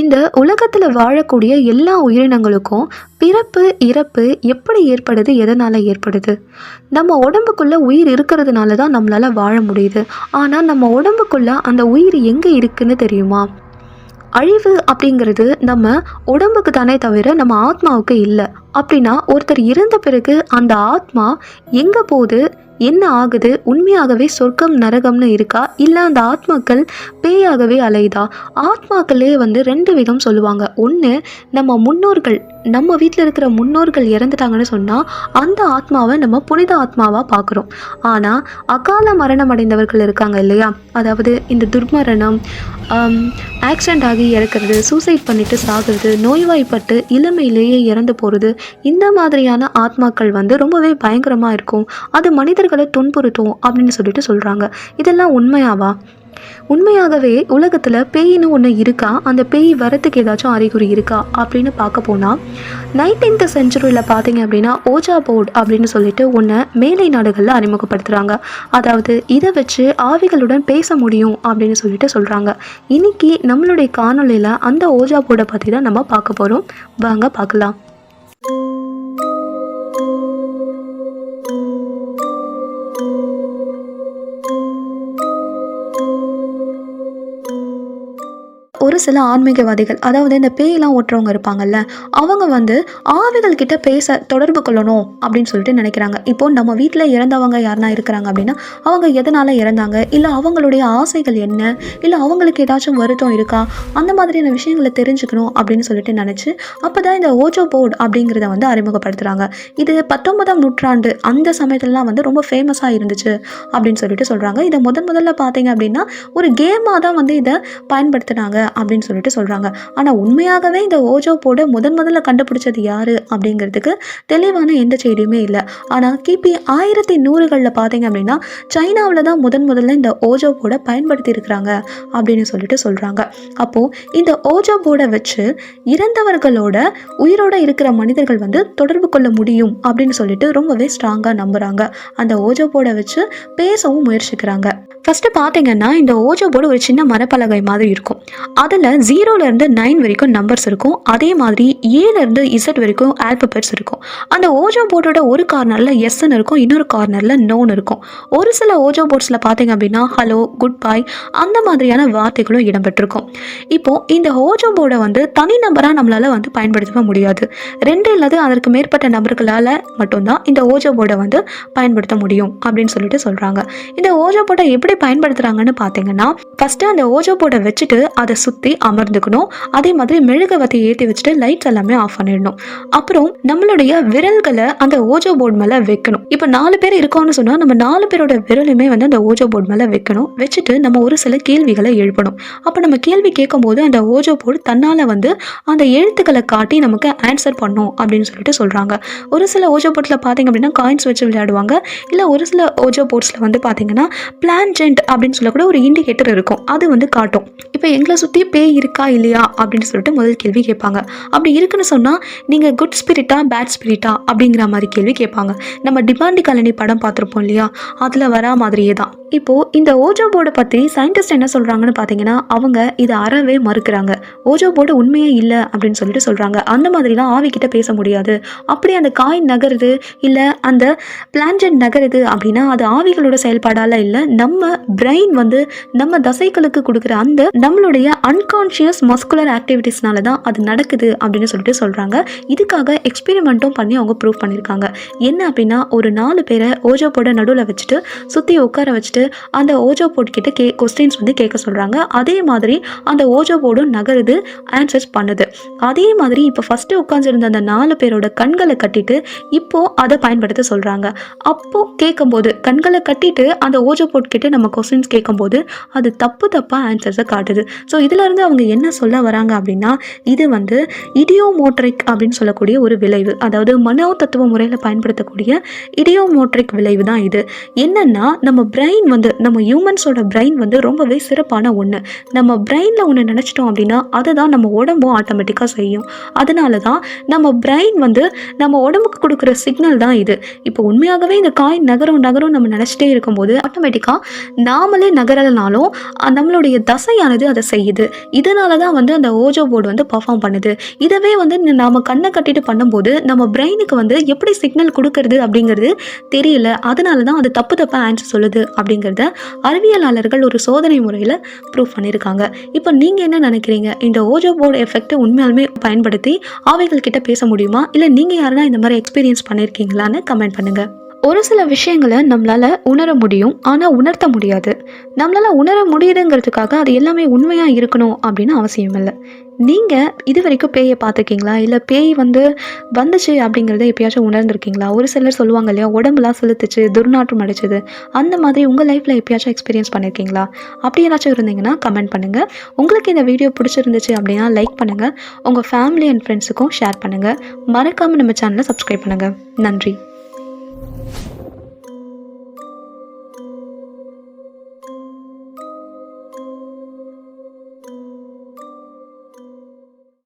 இந்த உலகத்துல வாழக்கூடிய எல்லா உயிரினங்களுக்கும் பிறப்பு இறப்பு எப்படி ஏற்படுது, எதனால ஏற்படுது? நம்ம உடம்புக்குள்ள உயிர் இருக்கிறதுனால தான் நம்மளால வாழ முடியுது. ஆனா நம்ம உடம்புக்குள்ள அந்த உயிர் எங்க இருக்குன்னு தெரியுமா? அழிவு அப்படிங்கிறது நம்ம உடம்புக்கு தானே தவிர நம்ம ஆத்மாவுக்கு இல்லை. அப்படின்னா ஒருத்தர் இறந்த பிறகு அந்த ஆத்மா எங்கே போகுது, என்ன ஆகுது? உண்மையாகவே சொர்க்கம் நரகம்னு இருக்கா, இல்லை அந்த ஆத்மாக்கள் பேயாகவே அலையுதா? ஆத்மாக்களே ரெண்டு விதம் சொல்லுவாங்க. ஒன்று, நம்ம முன்னோர்கள், நம்ம வீட்டில் இருக்கிற முன்னோர்கள் இறந்துட்டாங்கன்னு சொன்னால் அந்த ஆத்மாவை நம்ம புனித ஆத்மாவாக பார்க்குறோம். ஆனால் அகால மரணம் அடைந்தவர்கள் இருக்காங்க இல்லையா, அதாவது இந்த துர்மரணம், ஆக்சிடெண்ட் ஆகி இறக்குறது, சூசைட் பண்ணிட்டு சாகிறது, நோய்வாய்ப்பட்டு இளமையிலேயே இறந்து போகிறது, இந்த மாதிரியான ஆத்மாக்கள் ரொம்பவே பயங்கரமாக இருக்கும். அது மனிதர்களை துன்புறுத்தும் அப்படின்னு சொல்கிறாங்க. இதெல்லாம் உண்மையாவா? உண்மையாகவே உலகத்தில் பேயின்னு ஒன்று இருக்கா? அந்த பேய் வரத்துக்கு ஏதாச்சும் அறிகுறி இருக்கா அப்படின்னு பார்க்க போனால் 19th செஞ்சுரியில் பார்த்தீங்க அப்படின்னா ஓஜா போர்டு அப்படின்னு சொல்லிட்டு ஒன்று மேலை நாடுகளில் அறிமுகப்படுத்துகிறாங்க. அதாவது இதை வச்சு ஆவிகளுடன் பேச முடியும் அப்படின்னு சொல்கிறாங்க. இன்னைக்கு நம்மளுடைய காணொலியில் அந்த ஓஜா போர்டை பற்றி தான் நம்ம பார்க்க போகிறோம். வாங்க பார்க்கலாம். ஒரு சில ஆன்மீகவாதிகள், அதாவது இந்த பேயெல்லாம் ஓட்டுறவங்க இருப்பாங்கல்ல, அவங்க ஆவிகள் கிட்ட பேச தொடர்பு கொள்ளணும் அப்படின்னு சொல்லிட்டு நினைக்கிறாங்க. இப்போது நம்ம வீட்டில் இறந்தவங்க யாருனா இருக்கிறாங்க அப்படின்னா அவங்க எதனால் இறந்தாங்க, இல்லை அவங்களுடைய ஆசைகள் என்ன, இல்லை அவங்களுக்கு ஏதாச்சும் வருத்தம் இருக்கா, அந்த மாதிரியான விஷயங்களை தெரிஞ்சுக்கணும் அப்படின்னு சொல்லிட்டு நினச்சி அப்போ தான் இந்த ஓஜோ போர்டு அப்படிங்கிறத அறிமுகப்படுத்துகிறாங்க. இது 19ஆம் நூற்றாண்டு அந்த சமயத்துலலாம் ரொம்ப ஃபேமஸாக இருந்துச்சு அப்படின்னு சொல்லிட்டு சொல்கிறாங்க. இதை முதல்ல பார்த்தீங்க அப்படின்னா ஒரு கேமாக தான் இதை பயன்படுத்தினாங்க அப்படின்னு சொல்லிட்டு சொல்கிறாங்க. ஆனால் உண்மையாகவே இந்த ஓஜோ போர்டை முதல்ல கண்டுபிடிச்சது யார் அப்படிங்கிறதுக்கு தெளிவான எந்த செய்தியுமே இல்லை. ஆனால் கிபி 1100களில் பார்த்தீங்க அப்படின்னா சைனாவில் தான் முதல்ல இந்த ஓஜோ போர்டை பயன்படுத்தி இருக்கிறாங்க அப்படின்னு சொல்லிட்டு சொல்கிறாங்க. அப்போது இந்த ஓஜோ போர்டை வச்சு இறந்தவர்களோட உயிரோட இருக்கிற மனிதர்கள் தொடர்பு கொள்ள முடியும் அப்படின்னு சொல்லிட்டு ரொம்பவே ஸ்ட்ராங்காக நம்புகிறாங்க. அந்த ஓஜோ போர்டை வச்சு பேசவும் முயற்சிக்கிறாங்க. ஃபஸ்ட்டு பார்த்தீங்கன்னா இந்த ஓஜோ போர்டு ஒரு சின்ன மரப்பலகை மாதிரி இருக்கும். அதில் 0லேருந்து 9 வரைக்கும் நம்பர்ஸ் இருக்கும். அதே மாதிரி 7லேருந்து Z வரைக்கும் ஆல்பபெட்ஸ் இருக்கும். அந்த ஓஜோ போர்டோட ஒரு கார்னரில் எஸ்ன்னு இருக்கும், இன்னொரு கார்னரில் நோன்னு இருக்கும். ஒரு சில ஓஜோ போர்ட்ஸில் பார்த்தீங்க அப்படின்னா ஹலோ, குட் பை அந்த மாதிரியான வார்த்தைகளும் இடம்பெற்றிருக்கும். இப்போது இந்த ஓஜோ போர்டை தனி நம்பராக நம்மளால் பயன்படுத்த முடியாது. 2 அல்லது அதற்கு மேற்பட்ட நபர்களால் மட்டும்தான் இந்த ஓஜோ போர்டை பயன்படுத்த முடியும் அப்படின்னு சொல்லிட்டு சொல்கிறாங்க. இந்த ஓஜோ போர்டை எப்படி பயன்படுத்துகிறாங்கன்னு பார்த்தீங்கன்னா ஃபஸ்ட்டு அந்த ஓஜோ போர்டை வச்சுட்டு அதை சுற்றி அமர்ந்துக்கணும். அதே மாதிரி மெழுகுவர்த்தி ஏற்றி வச்சுட்டு லைட்ஸ் எல்லாமே ஆஃப் பண்ணிடணும். அப்புறம் நம்மளுடைய விரல்களை அந்த ஓஜோ போர்டு மேலே வைக்கணும். இப்போ 4 பேர் இருக்கோம்னு சொன்னால் நம்ம 4 பேரோட விரலுமே அந்த ஓஜோ போர்டு மேலே வைக்கணும். வச்சுட்டு நம்ம ஒரு சில கேள்விகளை எழுப்பணும். அப்போ நம்ம கேள்வி கேட்கும் போது அந்த ஓஜோ போர்டு தன்னால் அந்த எழுத்துக்களை காட்டி நமக்கு ஆன்சர் பண்ணும் அப்படின்னு சொல்லிட்டு சொல்கிறாங்க. ஒரு சில ஓஜோ போர்ட்ஸில் பார்த்தீங்க அப்படின்னா காயின்ஸ் வச்சு விளையாடுவாங்க. இல்லை ஒரு சில ஓஜோ போர்ட்ஸில் பார்த்தீங்கன்னா பிளான்ஜென்ட் அப்படின்னு சொல்லக்கூட ஒரு இண்டிகேட்டர் இருக்கும். அது காட்டும் இப்போ எங்களை சுற்றி பேய் இருக்கா இல்லையா அப்படின்னு சொல்லிட்டு முதல் கேள்வி கேட்பாங்க. அப்படி இருக்குன்னு சொன்னால் நீங்கள் குட் ஸ்பிரிட்டா பேட் ஸ்பிரிட்டா அப்படிங்கிற மாதிரி கேள்வி கேட்பாங்க. நம்ம டிமாண்டி காலனி படம் பார்த்துருப்போம் இல்லையா, அதில் வரா மாதிரியே தான். இப்போது இந்த ஓஜோ போர்டை பற்றி சயின்டிஸ்ட் என்ன சொல்கிறாங்கன்னு பார்த்தீங்கன்னா அவங்க இதை அறவே மறுக்கிறாங்க. ஓஜோ போர்டு உண்மையே இல்லை அப்படின்னு சொல்லிட்டு சொல்கிறாங்க. அந்த மாதிரிலாம் ஆவிக்கிட்ட பேச முடியாது. அப்படி அந்த காயின் நகருது இல்லை அந்த பிளான்ஜெட் நகருது அப்படின்னா அது ஆவிகளோட செயல்பாடால் இல்லை, நம்ம பிரெயின் நம்ம தசைகளுக்கு கொடுக்குற அந்த நம்மளுடைய அன்கான்ஷியஸ் மஸ்குலர் ஆக்டிவிட்டிஸ்னால தான் அது நடக்குது அப்படின்னு சொல்லிட்டு சொல்கிறாங்க. இதுக்காக எக்ஸ்பெரிமெண்ட்டும் பண்ணி அவங்க ப்ரூவ் பண்ணியிருக்காங்க. என்ன அப்படின்னா ஒரு 4 பேரை ஓஜோ போர்டை நடுவில் வச்சுட்டு சுற்றி உட்கார வச்சுட்டு அந்த ஓஜோ போர்டு கிட்ட கொஸ்டின்ஸ் கேட்க சொல்கிறாங்க. அதே மாதிரி அந்த ஓஜோ போர்டும் நகருது, ஆன்சர்ஸ் பண்ணுது. அதே மாதிரி இப்போ ஃபஸ்ட்டு உட்காந்துருந்த அந்த 4 பேரோட கண்களை கட்டிட்டு இப்போது அதை பயன்படுத்த சொல்கிறாங்க. அப்போது கேட்கும்போது கண்களை கட்டிட்டு அந்த ஓஜோ போர்டு கிட்ட நம்ம கொஸ்டின்ஸ் கேட்கும்போது அது தப்பாக ஆன்சர்ஸை காட்டுது. ஸோ இதிலேருந்து அவங்க என்ன சொல்ல வராங்க அப்படின்னா இது இடியோமோட்ரிக் அப்படின்னு சொல்லக்கூடிய ஒரு விளைவு, அதாவது மனோ தத்துவ முறையில் பயன்படுத்தக்கூடிய இடியோமோட்ரிக் விளைவு தான் இது. என்னென்னா நம்ம பிரெயின் நம்ம ஹியூமன்ஸோட பிரெயின் ரொம்பவே சிறப்பான ஒன்று. நம்ம பிரெயினில் ஒன்று நினச்சிட்டோம் அப்படின்னா அதை தான் நம்ம உடம்பும் ஆட்டோமேட்டிக்காக செய்யும். அதனால தான் நம்ம பிரெயின் நம்ம உடம்புக்கு கொடுக்குற சிக்னல் தான் இது. இப்போ உண்மையாகவே இந்த காயின் நகரும் நம்ம நினச்சிட்டே இருக்கும்போது ஆட்டோமேட்டிக்காக நாமளே நகரலனாலும் நம்மளுடைய தசையானது அதை செய்யுது. இதனால தான் வந்து அந்த ஓஜோ போர்டு வந்து பர்ஃபார்ம் பண்ணுது. இதவே வந்து நாம கண்ணை கட்டிட்டு பண்ணும்போது நம்ம பிரெயினுக்கு வந்து எப்படி சிக்னல் கொடுக்கறது அப்படிங்கிறது தெரியல. அதனால தான் அது தப்பு தப்பாக ஆன்சர் சொல்லுது அப்படிங்கிறத அறிவியலாளர்கள் ஒரு சோதனை முறையில் ப்ரூவ் பண்ணியிருக்காங்க. இப்போ நீங்கள் என்ன நினைக்கிறீங்க? இந்த ஓஜோ போர்டு எஃபெக்ட்டை உண்மையாலுமே பயன்படுத்தி ஆவிகள் கிட்ட பேச முடியுமா? இல்லை நீங்கள் யாருன்னா இந்த மாதிரி எக்ஸ்பீரியன்ஸ் பண்ணியிருக்கீங்களான்னு கமெண்ட் பண்ணுங்கள். ஒரு சில விஷயங்களை நம்மளால் உணர முடியும், ஆனால் உணர்த்த முடியாது. நம்மளால் உணர முடியுதுங்கிறதுக்காக அது எல்லாமே உண்மையாக இருக்கணும் அப்படின்னு அவசியம் இல்லை. நீங்கள் இது வரைக்கும் பேயை பார்த்துருக்கீங்களா? இல்லை பேய் வந்து வந்துச்சு அப்படிங்கிறத எப்பயாச்சும் உணர்ந்துருக்கீங்களா? ஒரு சிலர் சொல்லுவாங்க இல்லையா, உடம்புலாம் செலுத்துச்சு, துர்நாற்றம் அடிச்சது, அந்த மாதிரி உங்கள் லைஃப்பில் எப்பயாச்சும் எக்ஸ்பீரியன்ஸ் பண்ணியிருக்கீங்களா? அப்படி ஏதாச்சும் இருந்தீங்கன்னா கமெண்ட் பண்ணுங்கள். உங்களுக்கு இந்த வீடியோ பிடிச்சிருந்துச்சு அப்படின்னா லைக் பண்ணுங்கள். உங்கள் ஃபேமிலி அண்ட் ஃப்ரெண்ட்ஸுக்கும் ஷேர் பண்ணுங்கள். மறக்காமல் நம்ம சேனலை சப்ஸ்கிரைப் பண்ணுங்கள். நன்றி.